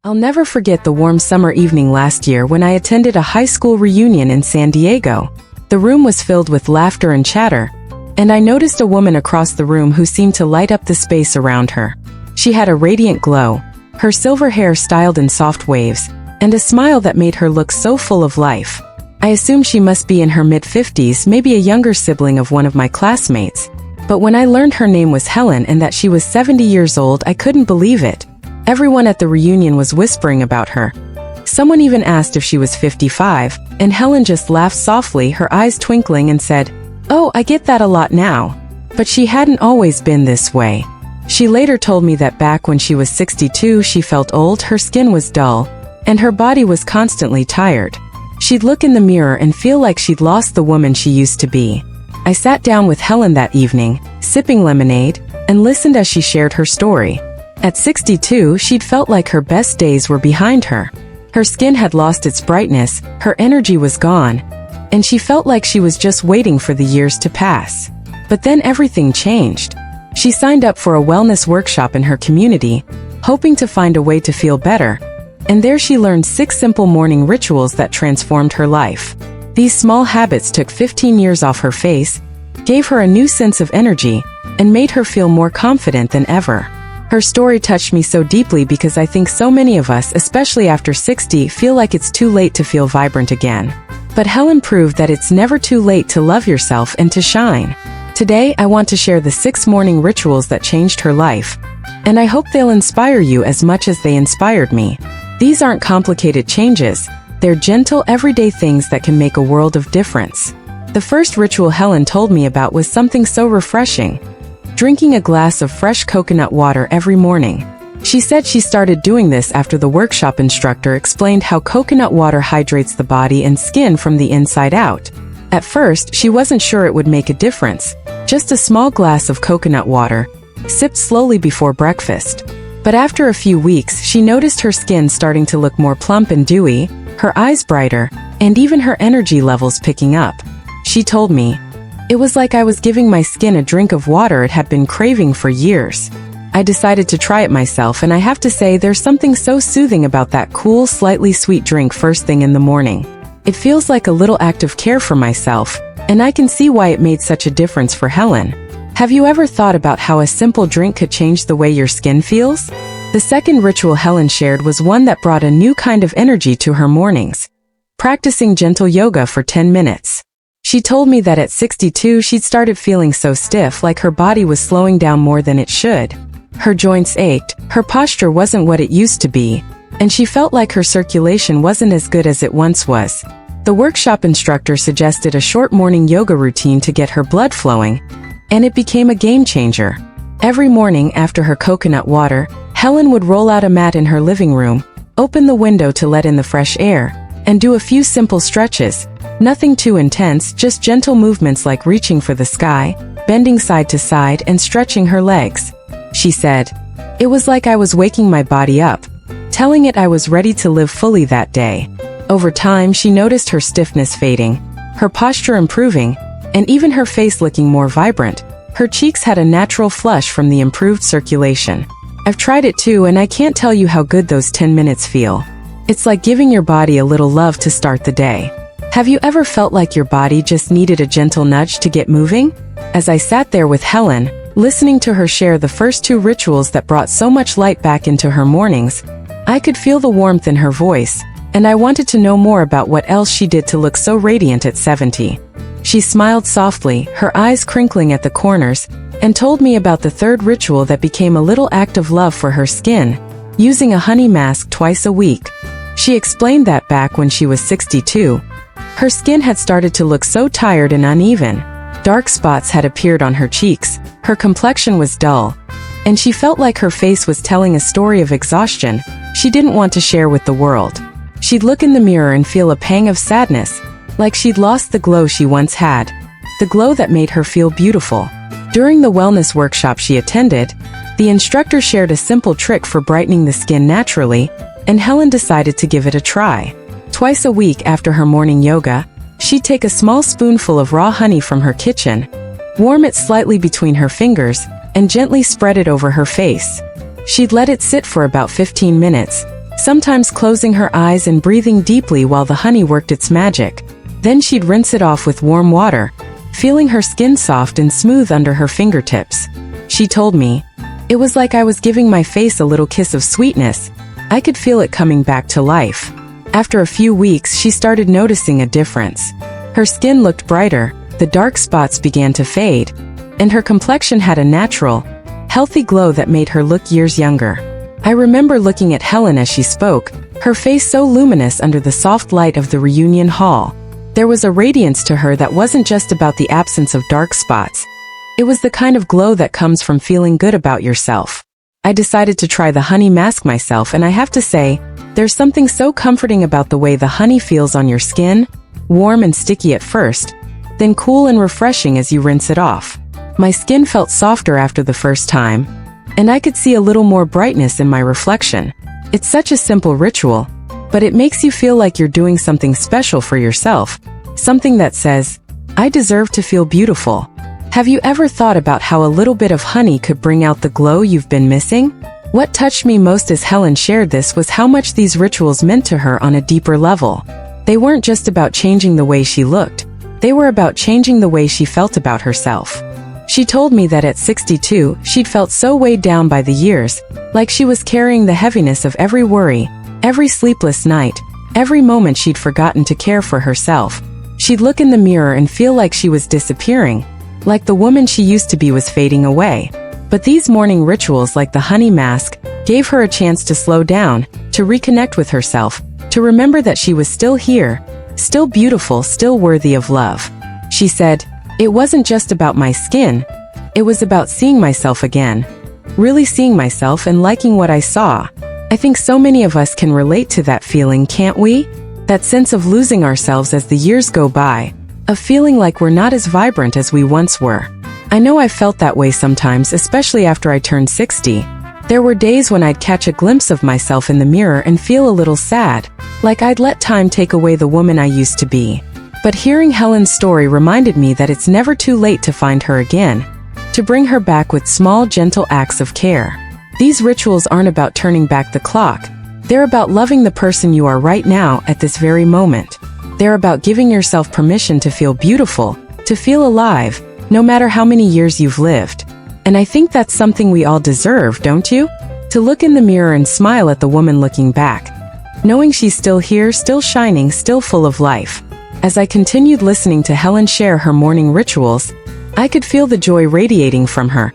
I'll never forget the warm summer evening last year when I attended a high school reunion in San Diego. The room was filled with laughter and chatter, and I noticed a woman across the room who seemed to light up the space around her. She had a radiant glow, her silver hair styled in soft waves, and a smile that made her look so full of life. I assumed she must be in her mid-50s, maybe a younger sibling of one of my classmates. But when I learned her name was Helen and that she was 70 years old, I couldn't believe it. Everyone at the reunion was whispering about her. Someone even asked if she was 55, and Helen just laughed softly, her eyes twinkling, and said, "Oh, I get that a lot now." But she hadn't always been this way. She later told me that back when she was 62, she felt old, her skin was dull, and her body was constantly tired. She'd look in the mirror and feel like she'd lost the woman she used to be. I sat down with Helen that evening, sipping lemonade, and listened as she shared her story. At 62, she'd felt like her best days were behind her. Her skin had lost its brightness, her energy was gone, and she felt like she was just waiting for the years to pass. But then everything changed. She signed up for a wellness workshop in her community, hoping to find a way to feel better, and there she learned 6 simple morning rituals that transformed her life. These small habits took 15 years off her face, gave her a new sense of energy, and made her feel more confident than ever. Her story touched me so deeply because I think so many of us, especially after 60, feel like it's too late to feel vibrant again. But Helen proved that it's never too late to love yourself and to shine. Today, I want to share the 6 morning rituals that changed her life, and I hope they'll inspire you as much as they inspired me. These aren't complicated changes, they're gentle, everyday things that can make a world of difference. The first ritual Helen told me about was something so refreshing: drinking a glass of fresh coconut water every morning. She said she started doing this after the workshop instructor explained how coconut water hydrates the body and skin from the inside out. At first, she wasn't sure it would make a difference. Just a small glass of coconut water, sipped slowly before breakfast. But after a few weeks, she noticed her skin starting to look more plump and dewy, her eyes brighter, and even her energy levels picking up. She told me, "It was like I was giving my skin a drink of water it had been craving for years." I decided to try it myself, and I have to say there's something so soothing about that cool, slightly sweet drink first thing in the morning. It feels like a little act of care for myself, and I can see why it made such a difference for Helen. Have you ever thought about how a simple drink could change the way your skin feels? The second ritual Helen shared was one that brought a new kind of energy to her mornings: practicing gentle yoga for 10 minutes. She told me that at 62 she'd started feeling so stiff, like her body was slowing down more than it should. Her joints ached, her posture wasn't what it used to be, and she felt like her circulation wasn't as good as it once was. The workshop instructor suggested a short morning yoga routine to get her blood flowing, and it became a game changer. Every morning after her coconut water, Helen would roll out a mat in her living room, open the window to let in the fresh air, and do a few simple stretches. Nothing too intense, just gentle movements like reaching for the sky, bending side to side, and stretching her legs. She said, "It was like I was waking my body up, telling it I was ready to live fully that day." Over time, she noticed her stiffness fading, her posture improving, and even her face looking more vibrant. Her cheeks had a natural flush from the improved circulation. I've tried it too, and I can't tell you how good those 10 minutes feel. It's like giving your body a little love to start the day. Have you ever felt like your body just needed a gentle nudge to get moving? As I sat there with Helen, listening to her share the first 2 rituals that brought so much light back into her mornings, I could feel the warmth in her voice, and I wanted to know more about what else she did to look so radiant at 70. She smiled softly, her eyes crinkling at the corners, and told me about the third ritual that became a little act of love for her skin: using a honey mask twice a week. She explained that back when she was 62, her skin had started to look so tired and uneven. Dark spots had appeared on her cheeks, her complexion was dull, and she felt like her face was telling a story of exhaustion she didn't want to share with the world. She'd look in the mirror and feel a pang of sadness, like she'd lost the glow she once had, the glow that made her feel beautiful. During the wellness workshop she attended, the instructor shared a simple trick for brightening the skin naturally, and Helen decided to give it a try. Twice a week after her morning yoga, she'd take a small spoonful of raw honey from her kitchen, warm it slightly between her fingers, and gently spread it over her face. She'd let it sit for about 15 minutes, sometimes closing her eyes and breathing deeply while the honey worked its magic. Then she'd rinse it off with warm water, feeling her skin soft and smooth under her fingertips. She told me, "It was like I was giving my face a little kiss of sweetness. I could feel it coming back to life." After a few weeks, she started noticing a difference. Her skin looked brighter, the dark spots began to fade, and her complexion had a natural, healthy glow that made her look years younger. I remember looking at Helen as she spoke, her face so luminous under the soft light of the reunion hall. There was a radiance to her that wasn't just about the absence of dark spots. It was the kind of glow that comes from feeling good about yourself. I decided to try the honey mask myself, and I have to say, there's something so comforting about the way the honey feels on your skin, warm and sticky at first, then cool and refreshing as you rinse it off. My skin felt softer after the first time, and I could see a little more brightness in my reflection. It's such a simple ritual, but it makes you feel like you're doing something special for yourself, something that says, "I deserve to feel beautiful." Have you ever thought about how a little bit of honey could bring out the glow you've been missing? What touched me most as Helen shared this was how much these rituals meant to her on a deeper level. They weren't just about changing the way she looked, they were about changing the way she felt about herself. She told me that at 62, she'd felt so weighed down by the years, like she was carrying the heaviness of every worry, every sleepless night, every moment she'd forgotten to care for herself. She'd look in the mirror and feel like she was disappearing, like the woman she used to be was fading away. But these morning rituals like the honey mask gave her a chance to slow down, to reconnect with herself, to remember that she was still here, still beautiful, still worthy of love. She said, "It wasn't just about my skin, it was about seeing myself again, really seeing myself and liking what I saw." I think so many of us can relate to that feeling, can't we? That sense of losing ourselves as the years go by, of feeling like we're not as vibrant as we once were. I know I felt that way sometimes, especially after I turned 60. There were days when I'd catch a glimpse of myself in the mirror and feel a little sad, like I'd let time take away the woman I used to be. But hearing Helen's story reminded me that it's never too late to find her again, to bring her back with small, gentle acts of care. These rituals aren't about turning back the clock. They're about loving the person you are right now at this very moment. They're about giving yourself permission to feel beautiful, to feel alive, no matter how many years you've lived. And I think that's something we all deserve, don't you? To look in the mirror and smile at the woman looking back, knowing she's still here, still shining, still full of life. As I continued listening to Helen share her morning rituals, I could feel the joy radiating from her,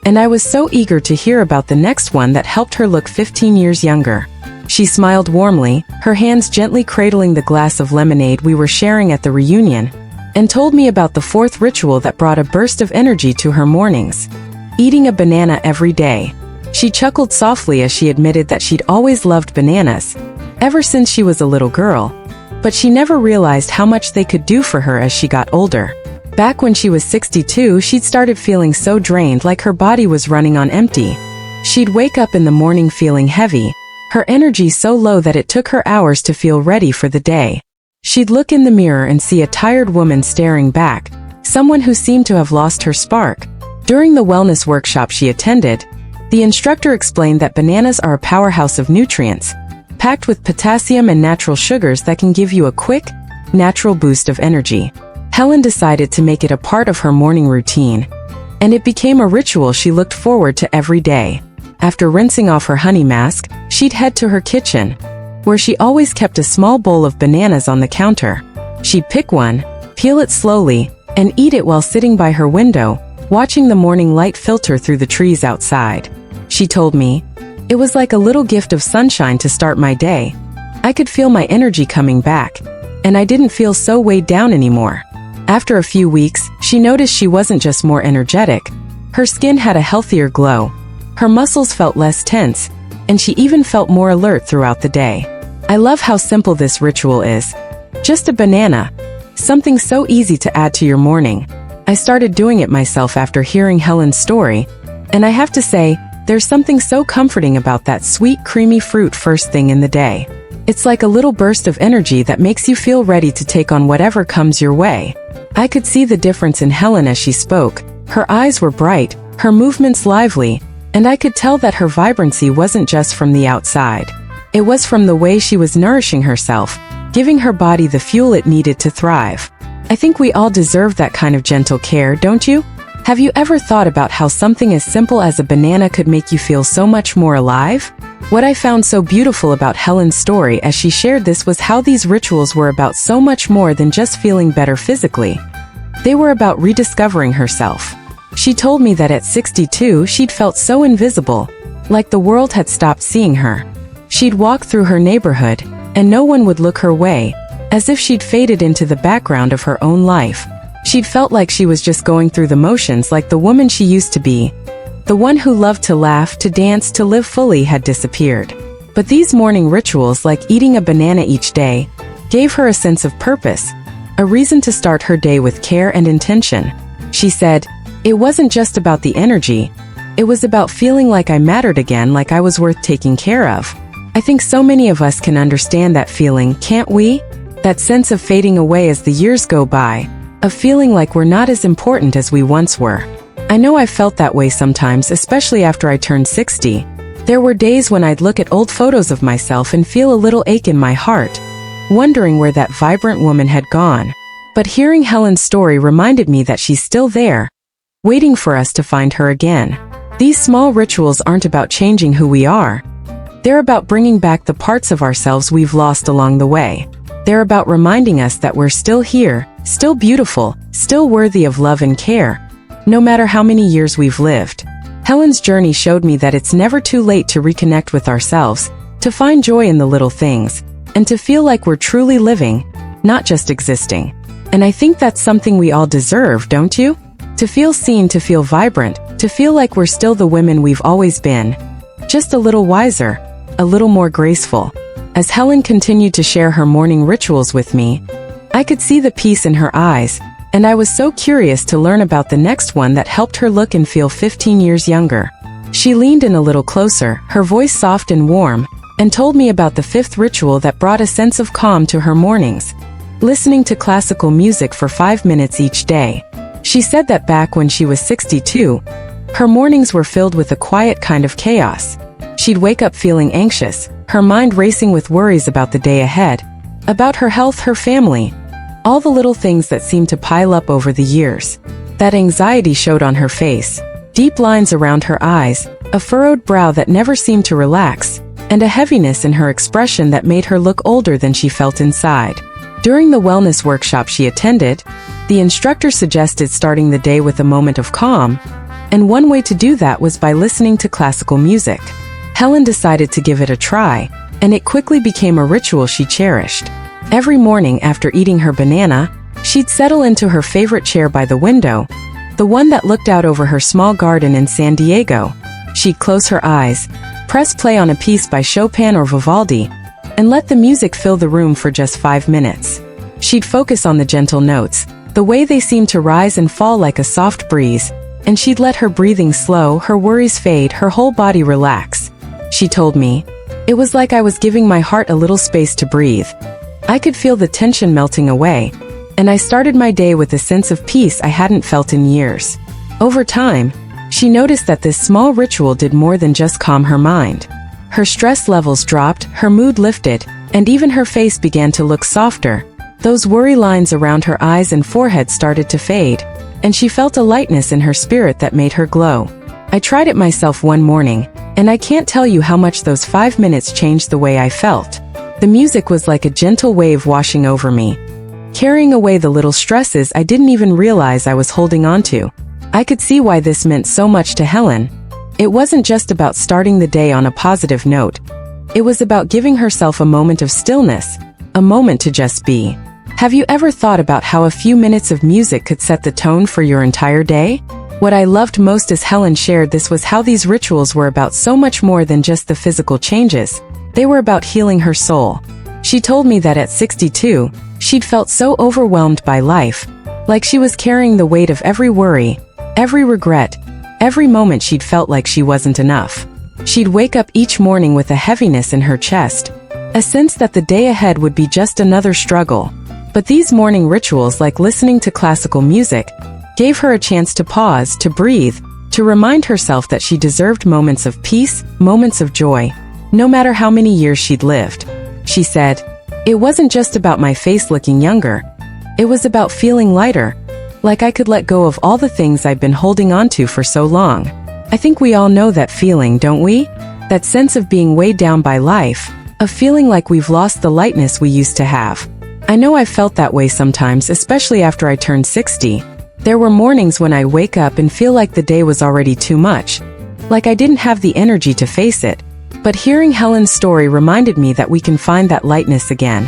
and I was so eager to hear about the next one that helped her look 15 years younger. She smiled warmly, her hands gently cradling the glass of lemonade we were sharing at the reunion, and told me about the fourth ritual that brought a burst of energy to her mornings: eating a banana every day. She chuckled softly as she admitted that she'd always loved bananas, ever since she was a little girl, but she never realized how much they could do for her as she got older. Back when she was 62, she'd started feeling so drained, like her body was running on empty. She'd wake up in the morning feeling heavy, her energy so low that it took her hours to feel ready for the day. She'd look in the mirror and see a tired woman staring back, someone who seemed to have lost her spark. During the wellness workshop she attended, the instructor explained that bananas are a powerhouse of nutrients, packed with potassium and natural sugars that can give you a quick, natural boost of energy. Helen decided to make it a part of her morning routine, and it became a ritual she looked forward to every day. After rinsing off her honey mask, she'd head to her kitchen, where she always kept a small bowl of bananas on the counter. She'd pick one, peel it slowly, and eat it while sitting by her window, watching the morning light filter through the trees outside. She told me, "It was like a little gift of sunshine to start my day. I could feel my energy coming back, and I didn't feel so weighed down anymore." After a few weeks, she noticed she wasn't just more energetic. Her skin had a healthier glow. Her muscles felt less tense, and she even felt more alert throughout the day. I love how simple this ritual is. Just a banana. Something so easy to add to your morning. I started doing it myself after hearing Helen's story, and I have to say, there's something so comforting about that sweet, creamy fruit first thing in the day. It's like a little burst of energy that makes you feel ready to take on whatever comes your way. I could see the difference in Helen as she spoke. Her eyes were bright, her movements lively, and I could tell that her vibrancy wasn't just from the outside. It was from the way she was nourishing herself, giving her body the fuel it needed to thrive. I think we all deserve that kind of gentle care, don't you? Have you ever thought about how something as simple as a banana could make you feel so much more alive? What I found so beautiful about Helen's story as she shared this was how these rituals were about so much more than just feeling better physically. They were about rediscovering herself. She told me that at 62 she'd felt so invisible, like the world had stopped seeing her. She'd walk through her neighborhood, and no one would look her way, as if she'd faded into the background of her own life. She'd felt like she was just going through the motions, like the woman she used to be. The one who loved to laugh, to dance, to live fully had disappeared. But these morning rituals, like eating a banana each day, gave her a sense of purpose, a reason to start her day with care and intention. She said, "It wasn't just about the energy. It was about feeling like I mattered again, like I was worth taking care of." I think so many of us can understand that feeling, can't we? That sense of fading away as the years go by, of feeling like we're not as important as we once were. I know I felt that way sometimes, especially after I turned 60. There were days when I'd look at old photos of myself and feel a little ache in my heart, wondering where that vibrant woman had gone. But hearing Helen's story reminded me that she's still there, waiting for us to find her again. These small rituals aren't about changing who we are. They're about bringing back the parts of ourselves we've lost along the way. They're about reminding us that we're still here, still beautiful, still worthy of love and care, no matter how many years we've lived. Helen's journey showed me that it's never too late to reconnect with ourselves, to find joy in the little things, and to feel like we're truly living, not just existing. And I think that's something we all deserve, don't you? To feel seen, to feel vibrant, to feel like we're still the women we've always been. Just a little wiser, a little more graceful. As Helen continued to share her morning rituals with me, I could see the peace in her eyes, and I was so curious to learn about the next one that helped her look and feel 15 years younger. She leaned in a little closer, her voice soft and warm, and told me about the fifth ritual that brought a sense of calm to her mornings: listening to classical music for 5 minutes each day. She said that back when she was 62, her mornings were filled with a quiet kind of chaos. She'd wake up feeling anxious, her mind racing with worries about the day ahead, about her health, her family, all the little things that seemed to pile up over the years. That anxiety showed on her face, deep lines around her eyes, a furrowed brow that never seemed to relax, and a heaviness in her expression that made her look older than she felt inside. During the wellness workshop she attended, the instructor suggested starting the day with a moment of calm, and one way to do that was by listening to classical music. Helen decided to give it a try, and it quickly became a ritual she cherished. Every morning after eating her banana, she'd settle into her favorite chair by the window, the one that looked out over her small garden in San Diego. She'd close her eyes, press play on a piece by Chopin or Vivaldi, and let the music fill the room for just 5 minutes. She'd focus on the gentle notes, the way they seemed to rise and fall like a soft breeze, and she'd let her breathing slow, her worries fade, her whole body relax. She told me, "It was like I was giving my heart a little space to breathe." I could feel the tension melting away, and I started my day with a sense of peace I hadn't felt in years. Over time, she noticed that this small ritual did more than just calm her mind. Her stress levels dropped, her mood lifted, and even her face began to look softer. Those worry lines around her eyes and forehead started to fade, and she felt a lightness in her spirit that made her glow. I tried it myself one morning, and I can't tell you how much those 5 minutes changed the way I felt. The music was like a gentle wave washing over me, carrying away the little stresses I didn't even realize I was holding on to. I could see why this meant so much to Helen. It wasn't just about starting the day on a positive note. It was about giving herself a moment of stillness, a moment to just be. Have you ever thought about how a few minutes of music could set the tone for your entire day? What I loved most as Helen shared this was how these rituals were about so much more than just the physical changes. They were about healing her soul. She told me that at 62, she'd felt so overwhelmed by life, like she was carrying the weight of every worry, every regret, every moment she'd felt like she wasn't enough. She'd wake up each morning with a heaviness in her chest, a sense that the day ahead would be just another struggle. But these morning rituals, like listening to classical music, gave her a chance to pause, to breathe, to remind herself that she deserved moments of peace, moments of joy, no matter how many years she'd lived. She said, "It wasn't just about my face looking younger. It was about feeling lighter, like I could let go of all the things I'd been holding onto for so long." I think we all know that feeling, don't we? That sense of being weighed down by life, of feeling like we've lost the lightness we used to have. I know I've felt that way sometimes, especially after I turned 60. There were mornings when I'd wake up and feel like the day was already too much, like I didn't have the energy to face it. But hearing Helen's story reminded me that we can find that lightness again,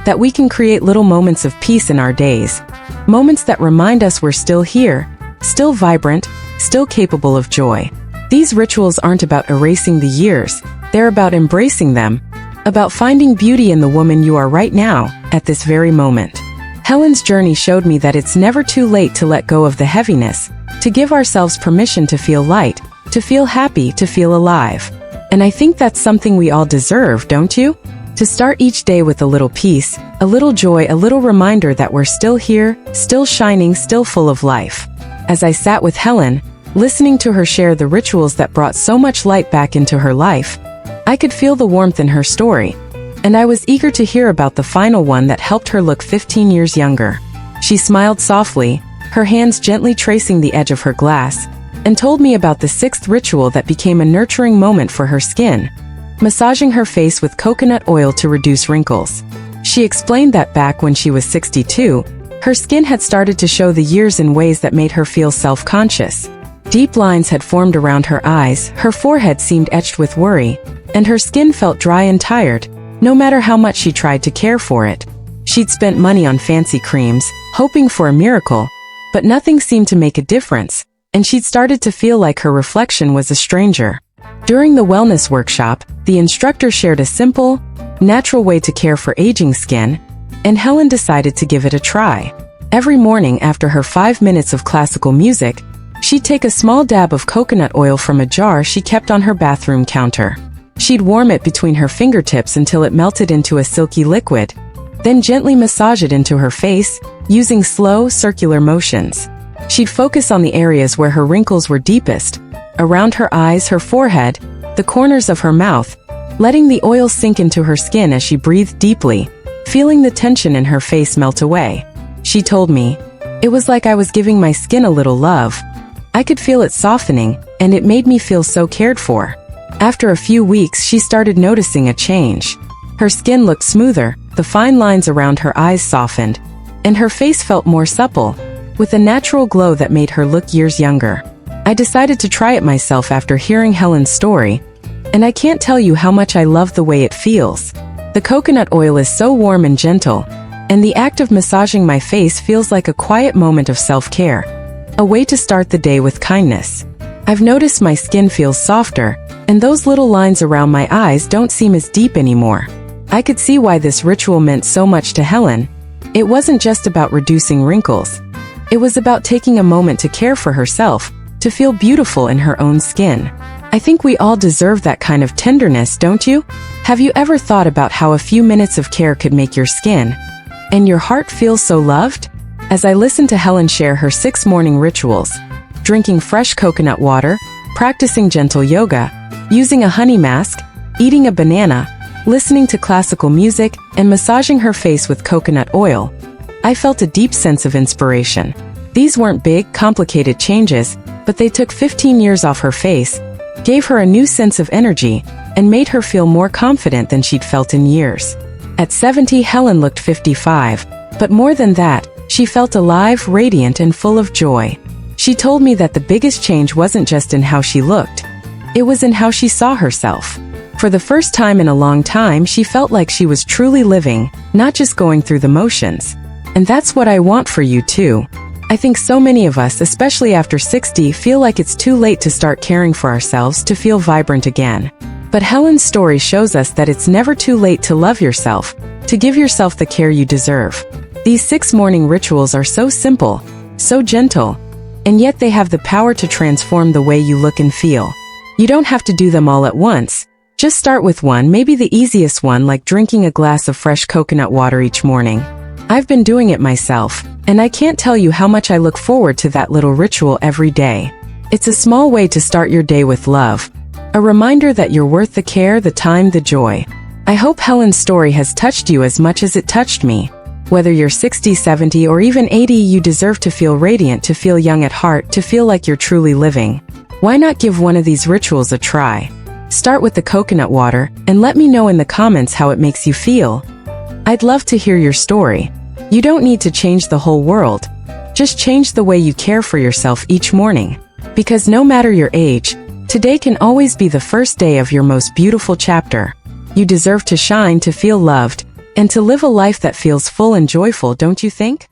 that we can create little moments of peace in our days, moments that remind us we're still here, still vibrant, still capable of joy. These rituals aren't about erasing the years, they're about embracing them, about finding beauty in the woman you are right now, at this very moment. Helen's journey showed me that it's never too late to let go of the heaviness, to give ourselves permission to feel light, to feel happy, to feel alive. And I think that's something we all deserve, don't you? To start each day with a little peace, a little joy, a little reminder that we're still here, still shining, still full of life. As I sat with Helen, listening to her share the rituals that brought so much light back into her life, I could feel the warmth in her story, and I was eager to hear about the final one that helped her look 15 years younger. She smiled softly, her hands gently tracing the edge of her glass, and told me about the sixth ritual that became a nurturing moment for her skin, massaging her face with coconut oil to reduce wrinkles. She explained that back when she was 62, her skin had started to show the years in ways that made her feel self-conscious. Deep lines had formed around her eyes, her forehead seemed etched with worry, and her skin felt dry and tired, no matter how much she tried to care for it. She'd spent money on fancy creams, hoping for a miracle, but nothing seemed to make a difference, and she'd started to feel like her reflection was a stranger. During the wellness workshop, the instructor shared a simple, natural way to care for aging skin, and Helen decided to give it a try. Every morning after her 5 minutes of classical music, she'd take a small dab of coconut oil from a jar she kept on her bathroom counter. She'd warm it between her fingertips until it melted into a silky liquid, then gently massage it into her face, using slow, circular motions. She'd focus on the areas where her wrinkles were deepest, around her eyes, her forehead, the corners of her mouth, letting the oil sink into her skin as she breathed deeply, feeling the tension in her face melt away. She told me, "It was like I was giving my skin a little love. I could feel it softening, and it made me feel so cared for." After a few weeks, she started noticing a change. Her skin looked smoother, the fine lines around her eyes softened, and her face felt more supple, with a natural glow that made her look years younger. I decided to try it myself after hearing Helen's story, and I can't tell you how much I love the way it feels. The coconut oil is so warm and gentle, and the act of massaging my face feels like a quiet moment of self-care, a way to start the day with kindness. I've noticed my skin feels softer, and those little lines around my eyes don't seem as deep anymore. I could see why this ritual meant so much to Helen. It wasn't just about reducing wrinkles. It was about taking a moment to care for herself, to feel beautiful in her own skin. I think we all deserve that kind of tenderness, don't you? Have you ever thought about how a few minutes of care could make your skin and your heart feel so loved? As I listened to Helen share her 6 morning rituals, drinking fresh coconut water, practicing gentle yoga, using a honey mask, eating a banana, listening to classical music, and massaging her face with coconut oil, I felt a deep sense of inspiration. These weren't big, complicated changes, but they took 15 years off her face, gave her a new sense of energy, and made her feel more confident than she'd felt in years. At 70, Helen looked 55, but more than that, she felt alive, radiant, and full of joy. She told me that the biggest change wasn't just in how she looked. It was in how she saw herself. For the first time in a long time, she felt like she was truly living, not just going through the motions. And that's what I want for you too. I think so many of us, especially after 60, feel like it's too late to start caring for ourselves to feel vibrant again. But Helen's story shows us that it's never too late to love yourself, to give yourself the care you deserve. These 6 morning rituals are so simple, so gentle, and yet they have the power to transform the way you look and feel. You don't have to do them all at once. Just start with one, maybe the easiest one, like drinking a glass of fresh coconut water each morning. I've been doing it myself, and I can't tell you how much I look forward to that little ritual every day. It's a small way to start your day with love, A reminder that you're worth the care, the time, the joy. I hope Helen's story has touched you as much as it touched me. Whether you're 60, 70, or even 80, you deserve to feel radiant, to feel young at heart, to feel like you're truly living. Why not give one of these rituals a try? Start with the coconut water, and let me know in the comments how it makes you feel. I'd love to hear your story. You don't need to change the whole world. Just change the way you care for yourself each morning. Because no matter your age, today can always be the first day of your most beautiful chapter. You deserve to shine, to feel loved, and to live a life that feels full and joyful, don't you think?